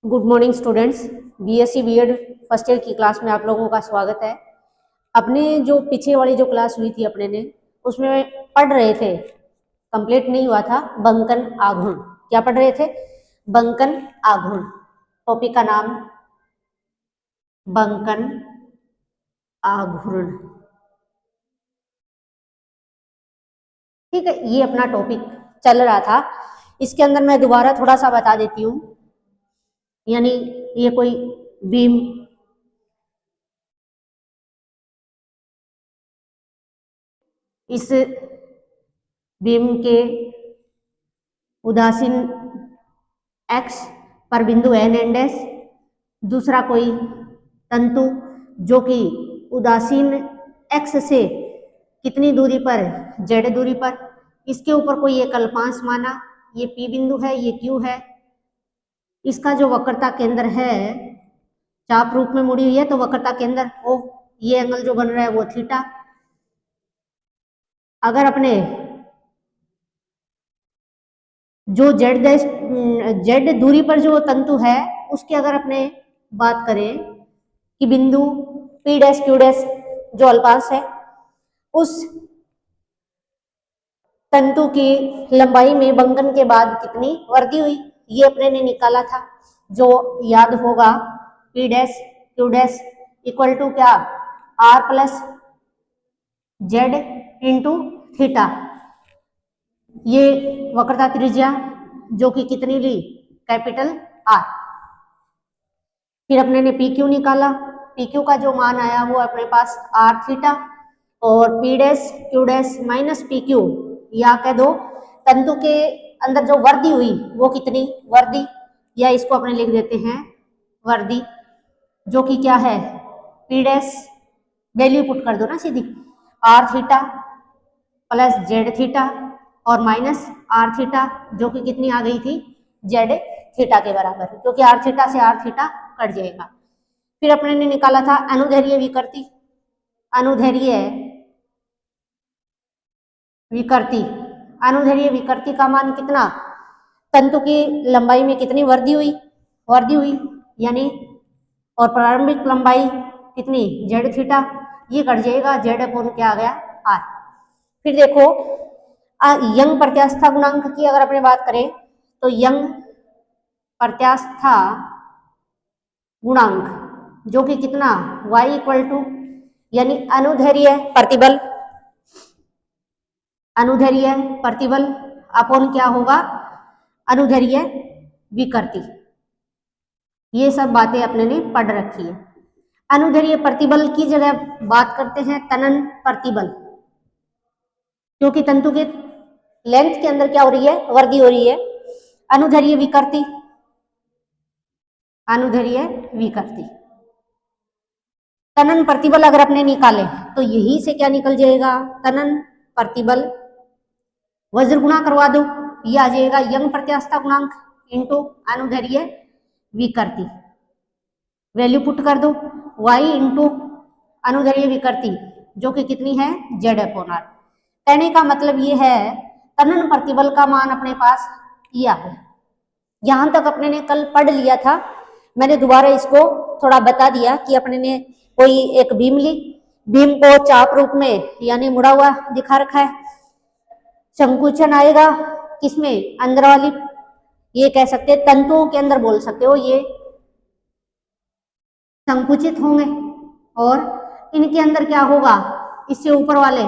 Good morning students. BSc BEd first year की class में आप लोगों का स्वागत है। अपने जो पीछे वाली जो क्लास हुई थी अपने ने उसमें पढ़ रहे थे, कंप्लीट नहीं हुआ था, बंकन आघूर्ण। क्या पढ़ रहे थे? बंकन आघूर्ण। टॉपिक का नाम बंकन आघूर्ण। ठीक है, ये अपना टॉपिक चल रहा था। इसके अंदर मैं दोबारा थोड़ा सा बता देती हूँ। यानी ये कोई बीम इस बीम के उदासीन x पर बिंदु n एंड s, दूसरा कोई तंतु जो कि उदासीन x से कितनी दूरी पर, z दूरी पर, इसके ऊपर कोई एक अल्पांश माना, ये p बिंदु है, ये q है। इसका जो वक्रता केंद्र है चाप रूप में मुड़ी हुई है, तो वक्रता केंद्र O, ये एंगल जो बन रहा है वो थीटा। अगर अपने जो z दूरी पर जो तंतु है उसकी अगर अपने बात करें कि बिंदु p डैश q डैश जो अल्पांश है, उस तंतु की लंबाई में बंकन के बाद कितनी वृद्धि हुई, ये अपने ने निकाला था। जो याद होगा, p dash q dash equal to क्या, r plus z into theta. ये वक्रता त्रिज्या जो कि कितनी ली, कैपिटल R। फिर अपने ने PQ निकाला। PQ का जो मान आया वो अपने पास R थीटा, और P dash Q dash minus PQ, या कह दो तंतु के अंदर जो वृद्धि हुई वो कितनी वृद्धि, या इसको अपने लिख देते हैं वृद्धि, जो कि क्या है, P डैश वैल्यू पुट कर दो ना सीधी, R theta plus Z theta और माइनस R थीटा, जो कि कितनी आ गई थी, Z थीटा के बराबर, क्योंकि R थीटा से R थीटा कट जाएगा। फिर अपने ने निकाला था अनुदैर्घ्य विकृति। अनुदैर्घ्य विकृति, अनुदैर्घ्य विकृति का मान कितना, तंतु की लंबाई में कितनी वृद्धि हुई यानी, और प्रारंभिक लंबाई कितनी, Z थीटा, ये कट जाएगा, Z अपॉन क्या आ गया, R। फिर देखो यंग प्रत्यास्था गुणांक की अगर अपने बात करें तो यंग प्रत्यास्था गुणांक जो कि कितना, y इक्वल टू, यानी अनुदैर्घ्य प्रतिबल अपॉन क्या होगा, अनुदैर्घ्य विकृति। ये सब बातें अपने ने पढ़ रखी है। अनुदैर्घ्य प्रतिबल की जगह बात करते हैं तनन प्रतिबल, क्योंकि तंतु के लेंथ के अंदर क्या हो रही है, वृद्धि हो रही है। अनुदैर्घ्य विकृति, अनुदैर्घ्य विकृति, तनन प्रतिबल अगर अपने निकाले तो यही से क्या निकल जाएगा, तनन प्रतिबल, वज्र गुणा करवा दो, ये आ जाएगा यंग प्रत्यास्था गुणांक इंटू अनुदैर्घ्य विकृति, वैल्यू पुट कर दो, y इंटू अनुदैर्घ्य विकृति जो कि कितनी है, Z अपॉन R। कहने का मतलब ये है तनन प्रतिबल का मान अपने पास ये आ गया। यहां तक अपने ने कल पढ़ लिया था, मैंने दोबारा इसको थोड़ा बता दिया कि अपने ने कोई एक बीम ली, बीम को चाप रूप में यानी मुड़ा हुआ दिखा रखा है, संकुचन आएगा किसमें, अंदर वाली, ये कह सकते हैं तंतुओं के अंदर बोल सकते हो, ये संकुचित होंगे, और इनके अंदर क्या होगा, इससे ऊपर वाले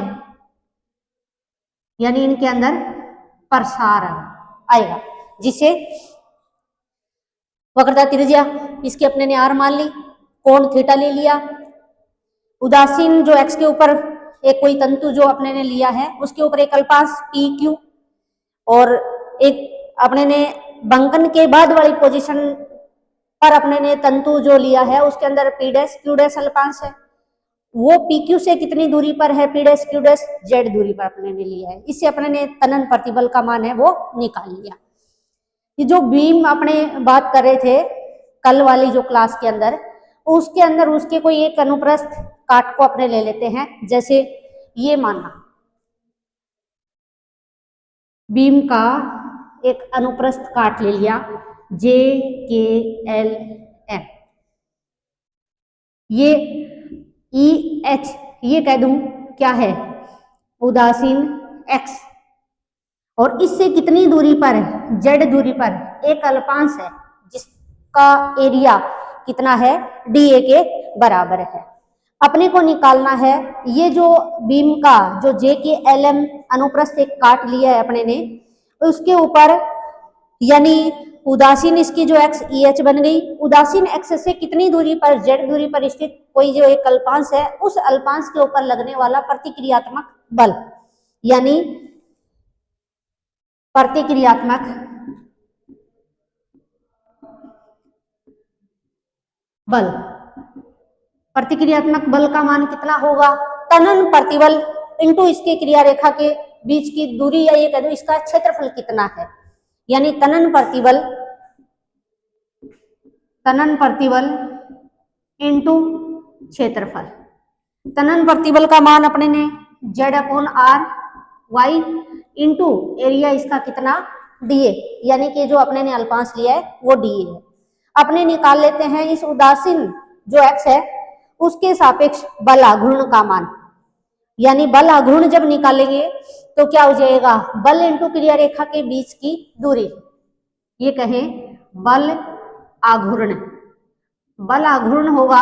यानी इनके अंदर प्रसार आएगा, जिसे वक्रता त्रिज्या इसकी अपने ने R मान ली, कोण थीटा ले लिया, उदासीन जो x के ऊपर एक कोई तंतु जो अपने ने लिया है उसके ऊपर एक अल्पांश PQ, और एक अपने ने बंकन के बाद वाली पोजीशन पर अपने ने तंतु जो लिया है उसके अंदर P डैश Q डैश अल्पांश है, वो PQ से कितनी दूरी पर है, P dash Q dash Z दूरी पर अपने ने लिया है। इससे अपने ने तनन प्रतिबल का मान है वो निकाल लिया। ये जो बीम अपने बात कर रहे थे कल वाली जो क्लास के अंदर, उसके अंदर उसके कोई एक अनुप्रस्थ काट को अपने ले लेते हैं। जैसे ये माना बीम का एक अनुप्रस्थ काट ले लिया जे के एल एम, ये ई एच, ये कह दूं क्या है, उदासीन एक्स, और इससे कितनी दूरी पर, जेड दूरी पर एक अल्पांश है जिसका एरिया कितना है, डी ए के बराबर है। अपने को निकालना है ये जो बीम का जो जे के एल एम अनुप्रस्थ एक काट लिया है अपने ने, उसके ऊपर यानी उदासीन इसकी जो एक्स ई एच बन गई, उदासीन एक्स से कितनी दूरी पर, जेड दूरी पर स्थित कोई जो एक अल्पांश है, उस अल्पांश के ऊपर लगने वाला प्रतिक्रियात्मक बल, यानी प्रतिक्रियात्मक बल, प्रतिक्रियात्मक बल का मान कितना होगा, तनन प्रतिबल इंटू इसके क्रिया रेखा के बीच की दूरी, या ये कह दो इसका क्षेत्रफल कितना है, यानी तनन प्रतिबल इंटू क्षेत्रफल। तनन प्रतिबल का मान अपने ने Z upon R Y into area इसका कितना, डीए, यानी कि जो अपने ने अल्पांश लिया है वो डीए है। अपने निकाल लेते हैं इस उदासीन जो एक्स है उसके सापेक्ष बल आघूर्ण का मान, यानी बल आघूर्ण जब निकालेंगे तो क्या हो जाएगा, बल इंटू क्रिया रेखा के बीच की दूरी, ये कहें बल आघूर्ण, बल आघूर्ण होगा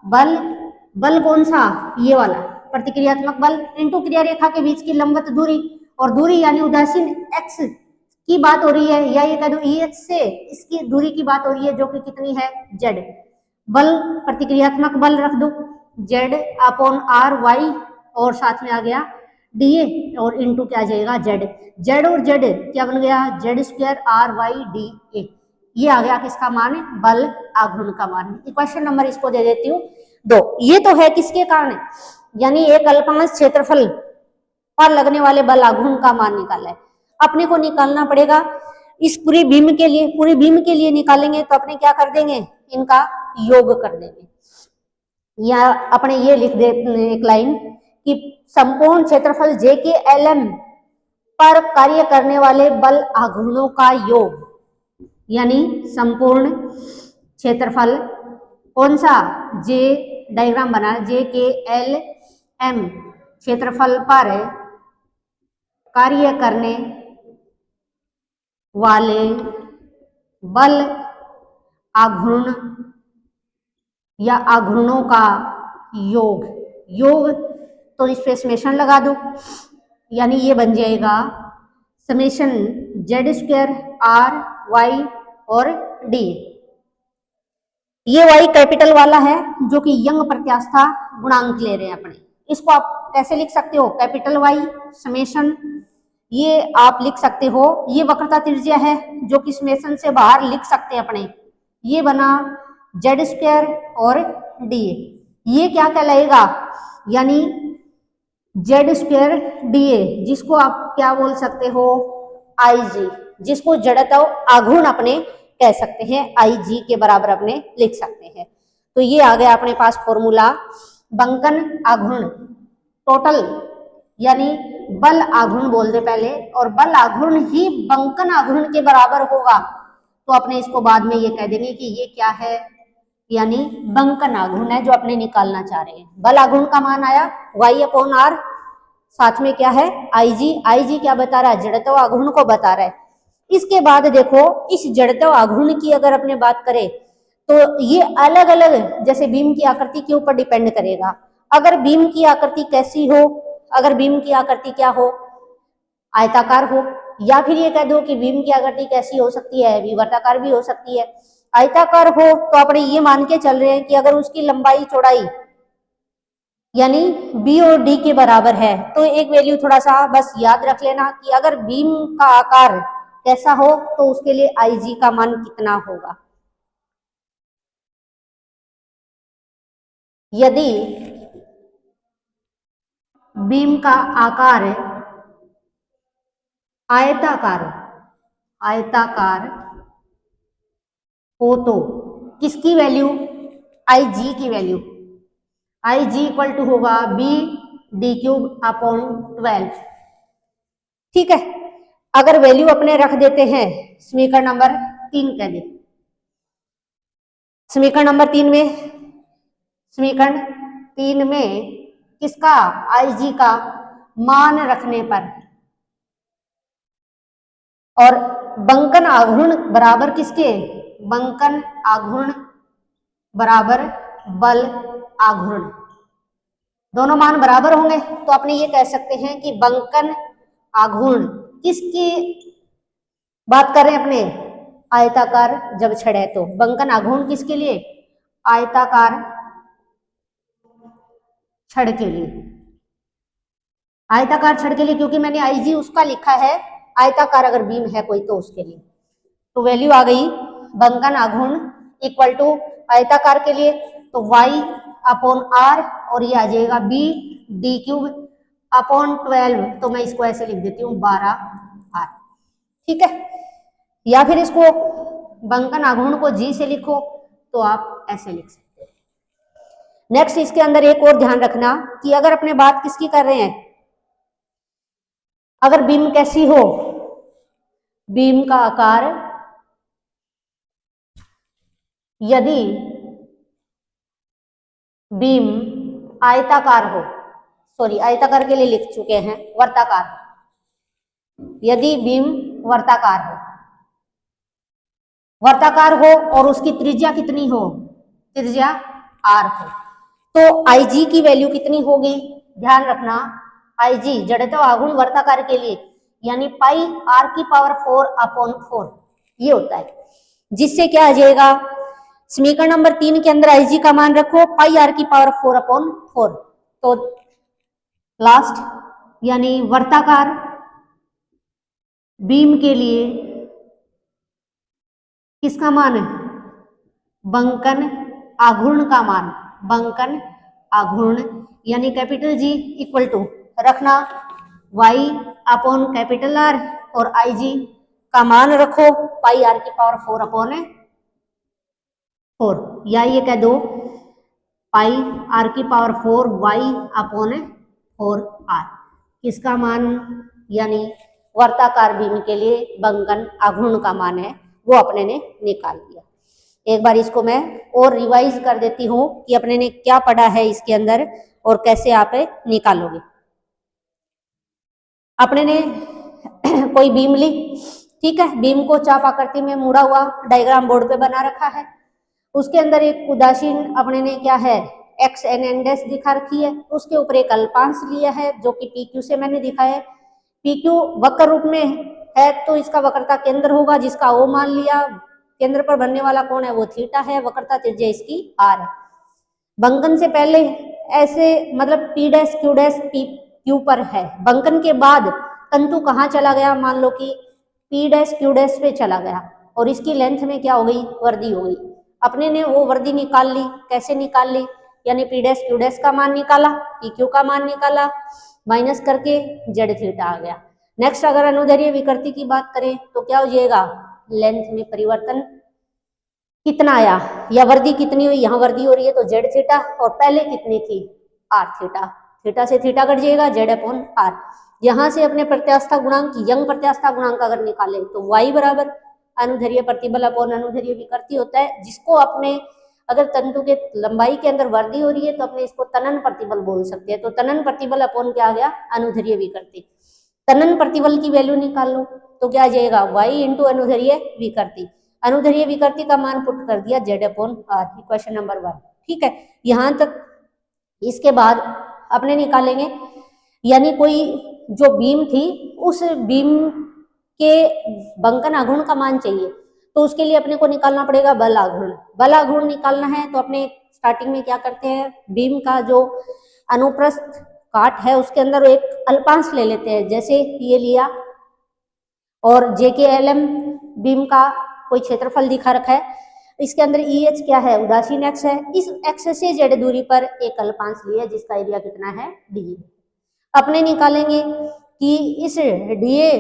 बल कौन सा, ये वाला प्रतिक्रियात्मक बल इंटू क्रिया रेखा के बीच की लंबवत दूरी, और दूरी यानी उदासीन एक्स की बात हो रही है, या ये कह दो ई एच से इसकी दूरी की बात हो रही है जो कि कितनी है, जेड। बल प्रतिक्रियात्मक बल रख दो जेड अपॉन आर वाई, और साथ में आ गया डीए, और इंटू क्या आ जाएगा, जेड। जेड और जेड क्या बन गया, Z square R Y D A, ये आ गया किसका मान, बल आघूर्ण का मान। इक्वेशन नंबर इसको दे देती हूँ 2। ये तो है किसके कारण, यानी एक अल्पांश क्षेत्रफल पर लगने वाले बल आघूर्ण का मान निकाला है। अपने को निकालना पड़ेगा इस पूरी बीम के लिए, पूरी बीम के लिए निकालेंगे तो अपने क्या कर देंगे, इनका योग कर देंगे, या अपने ये लिख देते एक लाइन कि संपूर्ण क्षेत्रफल जे के एल एम पर कार्य करने वाले बल आघूर्णों का योग, यानी संपूर्ण क्षेत्रफल कौन सा, जे डायग्राम बना, जे के एल एम क्षेत्रफल पर कार्य करने वाले बल आघूर्ण या आघूर्णों का योग, योग तो इस पे समेशन लगा दो, यानी ये बन जाएगा summation Z square R Y और डी। ये वाई कैपिटल वाला है जो कि यंग प्रत्यास्था गुणांक ले रहे हैं अपने, इसको आप कैसे लिख सकते हो, कैपिटल वाई समेशन, ये आप लिख सकते हो, ये वक्रता त्रिज्या है जो कि समेशन से बाहर लिख सकते हैं अपने, ये बना जेड स्क्वायर और डी, ये क्या कहलाएगा, यानी जेड स्क्वायर डी ए, जिसको आप क्या बोल सकते हो, आई जी, जिसको जड़त्व आघूर्ण अपने कह सकते हैं, आई जी के बराबर अपने लिख सकते हैं। तो ये आ गया अपने पास फॉर्मूला, बंकन आघूर्ण टोटल, यानी बल आघूर्ण बोल दे पहले, और बल आघूर्ण ही बंकन आघूर्ण के बराबर होगा, तो अपने इसको बाद में ये कह देंगे कि ये क्या है, यानी बंकन आघूर्ण है जो अपने निकालना चाह रहे हैं। बल आघूर्ण का मान आया y अपॉन आर, साथ में क्या है आई जी क्या बता रहा है, जड़त्व आघूर्ण को बता रहा है। इसके बाद देखो इस जड़त्व आघूर्ण की अगर अपने बात करें तो ये अलग अलग जैसे बीम की आकृति के ऊपर डिपेंड करेगा। अगर बीम की आकृति कैसी हो, अगर बीम की आकृति क्या हो, आयताकार हो, या फिर ये कह दो कि बीम की आकृति कैसी हो सकती है, विवर्ताकार भी हो सकती है। आयताकार हो तो अपने ये मान के चल रहे हैं कि अगर उसकी लंबाई चौड़ाई यानी बी और डी के बराबर है, तो एक वैल्यू थोड़ा सा बस याद रख लेना कि अगर बीम का आकार कैसा हो तो उसके लिए आई जी का मान कितना होगा। यदि बीम का आकार आयताकार हो तो किसकी वैल्यू, आई जी की value, I G equal to होगा बी डी क्यूब अपॉन 12। ठीक है, अगर वैल्यू अपने रख देते हैं समीकरण नंबर 3 कह दे। समीकरण नंबर 3 में किसका, IG का मान रखने पर, और बंकन आघूर्ण बराबर किसके, बंकन आघूर्ण बराबर बल आघूर्ण, दोनों मान बराबर होंगे तो अपने ये कह सकते हैं कि बंकन आघूर्ण किसकी बात कर रहे हैं अपने, आयताकार जब छड़ है तो बंकन आघूर्ण किसके लिए, आयताकार छड़ के लिए, आयताकार छड़ के लिए, क्योंकि मैंने IG उसका लिखा है, आयताकार अगर बीम है कोई तो उसके लिए। तो वैल्यू आ गई बंकन आघूर्ण इक्वल टू आयताकार के लिए तो y/r और ये आ जाएगा b/d³ अपॉन 12, तो मैं इसको ऐसे लिख देती हूँ 12r, ठीक है। या फिर इसको बंकन आघूर्ण को g से लिखो तो आप ऐसे लिख सकते हैं। नेक्स्ट इसके अंदर एक और ध्यान रखना कि अगर अपने बात किसकी कर रहे हैं, अगर बीम कैसी हो, बीम का आकार यदि बीम आयताकार हो, सॉरी आयताकार के लिए लिख चुके हैं, वर्ताकार, यदि बीम वर्ताकार हो और उसकी त्रिज्या कितनी हो, त्रिज्या r हो, तो IG की वैल्यू कितनी होगी, ध्यान रखना IG जड़त्व आघूर्ण वर्ताकार के लिए यानी पाई r⁴/4 ये होता है, जिससे क्या आ जाएगा, समीकरण नंबर 3 के अंदर IG का मान रखो पाई r⁴/4, तो लास्ट यानी वर्ताकार बीम के लिए किसका मान है, बंकन आघूर्ण का मान, बंकन आघूर्ण यानी कैपिटल G इक्वल टू रखना y/R और IG का मान रखो पाई r⁴/4 या ये कह दो पाई r⁴ y/4r, किसका मान यानी वर्ताकार बीम के लिए बंकन आघूर्ण का मान है, वो अपने ने निकाल दिया। एक बार इसको मैं और रिवाइज कर देती हूँ कि अपने ने क्या पढ़ा है इसके अंदर और कैसे आप निकालोगे। अपने ने कोई बीम ली, ठीक है, बीम को चाप आकृति में मुड़ा हुआ डायग्राम बोर्ड पे बना रखा है, उसके अंदर एक उदासीन अपने ने क्या है XNN' दिखा रखी है, उसके ऊपर एक अल्पांश लिया है जो कि PQ से मैंने दिखाया है, PQ वक्र रूप में है तो इसका वक्रता केंद्र होगा जिसका O मान लिया, केंद्र पर बनने वाला कोण है वो थीटा है, वक्रता त्रिज्या इसकी r है। बंकन से पहले ऐसे मतलब P', Q' पर है, बंकन के बाद तंतु कहाँ चला गया, मान लो कि P', Q' पे चला गया और इसकी लेंथ में क्या हो गई, वर्दी हो गई। अपने ने वो वर्दी निकाल ली, कैसे निकाल ली, यानी P', Q' का मान निकाला, PQ का मान निकाला, माइनस करके z∠θ आ गया। नेक्स्ट अगर अनुदैर्ध्य विकृति की बात करें तो क्या हो जाएगा, लेंथ में परिवर्तन कितना आया या वर्दी कितनी हुई, यहाँ वर्दी हो रही है तो z∠θ और पहले कितनी थी r⁻θ, थीटा से थीटा कट जाएगा z/r। यहाँ से अपने प्रत्यास्था गुणांक यंग प्रत्यास्था गुणांक अगर निकालें तो y बराबर अनुदैर्ध्य प्रतिबल अपॉन अनुदैर्ध्य विकृति होता है, जिसको अपने अगर तंतु के लंबाई के अंदर वर्दी हो रही है तो अपने इसको तनन प्रतिबल बोल सकते हैं। तो तनन प्रतिबल अपॉन क्या आ गया, अनुदैर्ध्य विकृति। तनन प्रतिबल की वैल्यू निकाल लो तो क्या आ जाएगा, y × अनुदैर्ध्य विकृति, अनुदैर्ध्य विकृति का मान पुट कर दिया z/r, इक्वेशन नंबर 1, ठीक है। यहाँ तक इसके बाद अपने निकालेंगे, यानी कोई जो बीम थी उस बीम के बंकन आघूर्ण का मान चाहिए तो उसके लिए अपने को निकालना पड़ेगा बल आघूर्ण। बल आघूर्ण निकालना है तो अपने स्टार्टिंग में क्या करते हैं, बीम का जो अनुप्रस्थ काट है उसके अंदर एक अल्पांश ले लेते हैं, जैसे ये लिया और JKLM बीम का कोई क्षेत्रफल दिखा रखा है, इसके अंदर EH क्या है, उदासीन x है, इस x से z दूरी पर एक अल्पांश लिया जिसका एरिया कितना है dA। अपने निकालेंगे कि इस dA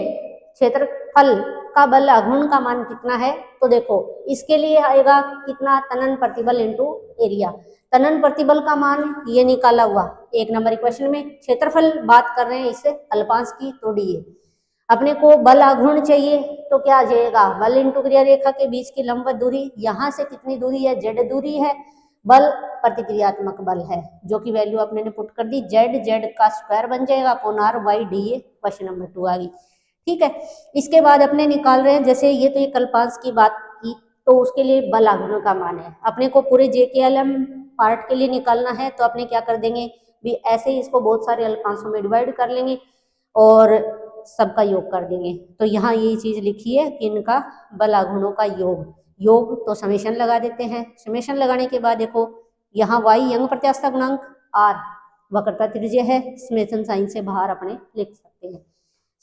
क्षेत्रफल का बल आघूर्ण का मान कितना है, तो देखो इसके लिए आएगा कितना, तनन प्रतिबल इनटू एरिया। तनन प्रतिबल का मान ये निकाला हुआ 1 नंबर इक्वेशन में, क्षेत्रफल बात कर रहे हैं इससे अल्पांश की तो dA। अपने को बल आघूर्ण चाहिए तो क्या आ जाएगा, बल इंटू क्रिया रेखा के बीच की लंबवत दूरी, यहाँ से कितनी दूरी है, जेड दूरी है, बल प्रतिक्रियात्मक बल है, जो कि वैल्यू अपने ने पुट कर दी, जेड का स्क्वायर बन जाएगा अपॉन आर बाई डी, ये क्वेश्चन नंबर 2 आ गई। ठीक है, इसके बाद अपने निकाल रहे हैं, जैसे ये तो ये कल्पांश की बात की, तो उसके लिए बल आघूर्ण का मान है, अपने को पूरे JKLM पार्ट के लिए निकालना है, तो अपने क्या कर देंगे भी, ऐसे ही इसको बहुत सारे अल्पांशों में डिवाइड कर लेंगे और सबका योग कर देंगे। तो यहाँ यही चीज लिखी है कि इनका बल आघूर्णों का योग तो समेशन लगा देते हैं। समेशन लगाने के बाद देखो यहाँ y यंग प्रत्यास्था गुणांक, r वक्रता त्रिज्या है, समेशन साइन से बाहर अपने लिख सकते हैं।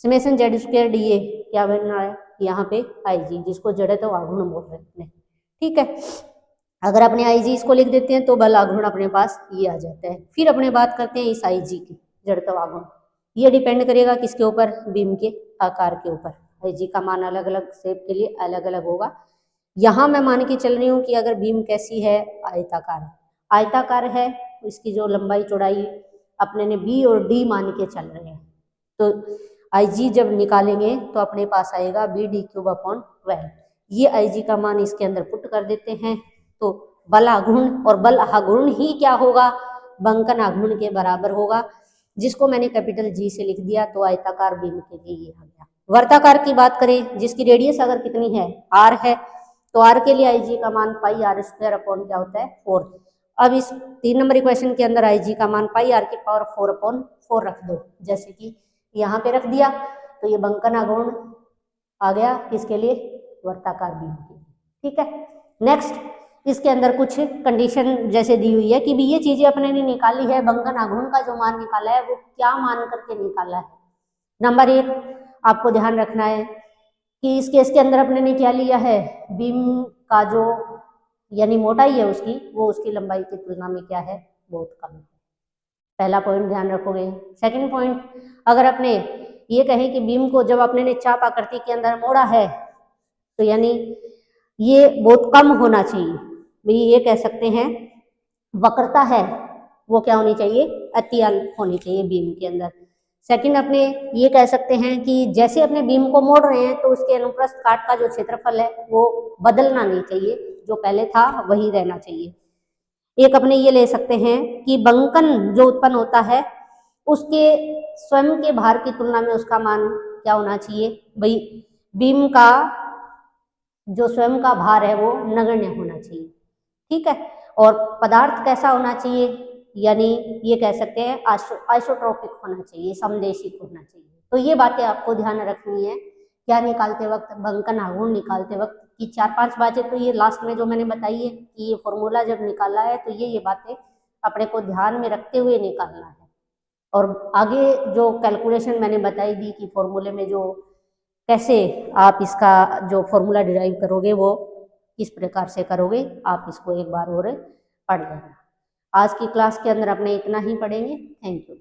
Summation Z square D A क्या बन रहा है यहाँ पे IG, जिसको जड़त्व आघूर्ण बोल रहे हैं। ठीक है, अगर अपने IG इसको लिख देते हैं तो बल आघूर्ण अपने पास ये आ जाता है। फिर अपने बात करते हैं इस IG की जड़त्व आघूर्ण, ये डिपेंड करेगा किसके ऊपर, बीम के आकार के ऊपर। IG का मान अलग अलग शेप के लिए अलग अलग होगा। यहाँ मैं मान के चल रही हूँ कि अगर बीम कैसी है, आयताकार है, इसकी जो लंबाई चौड़ाई अपने ने B और D मान के चल रहे हैं, तो IG जब निकालेंगे तो अपने पास आएगा BD³ अपॉन 12। ये IG का मान इसके अंदर पुट कर देते हैं, तो बल आघूर्ण, और बल आघूर्ण ही क्या होगा, बंकन आघूर्ण के बराबर होगा, जिसको मैंने कैपिटल G से लिख दिया। तो आयताकार बीम के लिए ये आ गया। वर्ताकार की बात करें, जिसकी रेडियस अगर कितनी है, R है, तो R के लिए IG का मान पाई R स्क्वायर अपॉन क्या होता है 4। अब इस 3 नंबर इक्वेशन के अंदर IG का मान पाई R की पावर 4 अपॉन 4 रख दो, जैसे कि यहाँ पे रख दिया, तो ये बंकन आघूर्ण आ गया किसके लिए, वर्ताकार बीम के लिए। ठीक है, नेक्स्ट इसके अंदर कुछ कंडीशन जैसे दी हुई है कि भी ये चीजें अपने ने निकाली है, बंकन आघूर्ण का जो मान निकाला है वो क्या मान करके निकाला है। नंबर 1 आपको ध्यान रखना है कि इस केस के अंदर अपने ने क्या लिया है, बीम का जो यानी मोटाई है उसकी, वो उसकी लंबाई की तुलना में क्या है, बहुत कम है। पहला पॉइंट ध्यान रखोगे। सेकंड पॉइंट, अगर अपने ये कहें कि बीम को जब अपने ने चाप आकृति के अंदर मोड़ा है, तो यानी ये बहुत कम होना चाहिए, भाई ये कह सकते हैं वक्रता है वो क्या होनी चाहिए, अति अल्प होनी चाहिए बीम के अंदर। सेकंड, अपने ये कह सकते हैं कि जैसे अपने बीम को मोड़ रहे हैं तो उसके अनुप्रस्थ काट का जो क्षेत्रफल है वो बदलना नहीं चाहिए, जो पहले था वही रहना चाहिए। एक अपने ये ले सकते हैं कि बंकन जो उत्पन्न होता है उसके स्वयं के भार की तुलना में उसका मान क्या होना चाहिए, भाई बीम का जो स्वयं का भार है वो नगण्य होना चाहिए। ठीक है, और पदार्थ कैसा होना चाहिए, यानी ये कह सकते हैं आइसोट्रोपिक होना चाहिए, समदेशिक होना चाहिए। तो ये बातें आपको ध्यान रखनी है क्या निकालते वक्त, बंकन आघूर्ण निकालते वक्त की 4-5 बातें तो ये लास्ट में जो मैंने बताई है कि ये फॉर्मूला जब निकाला है तो ये बातें अपने को ध्यान में रखते हुए निकालना है। और आगे जो कैलकुलेशन मैंने बताई दी कि फॉर्मूले में जो कैसे आप इसका जो फॉर्मूला डिराइव करोगे वो किस प्रकार से करोगे, आप इसको एक बार और पढ़ लेना। आज की क्लास के अंदर अपने इतना ही पढ़ेंगे। Thank you.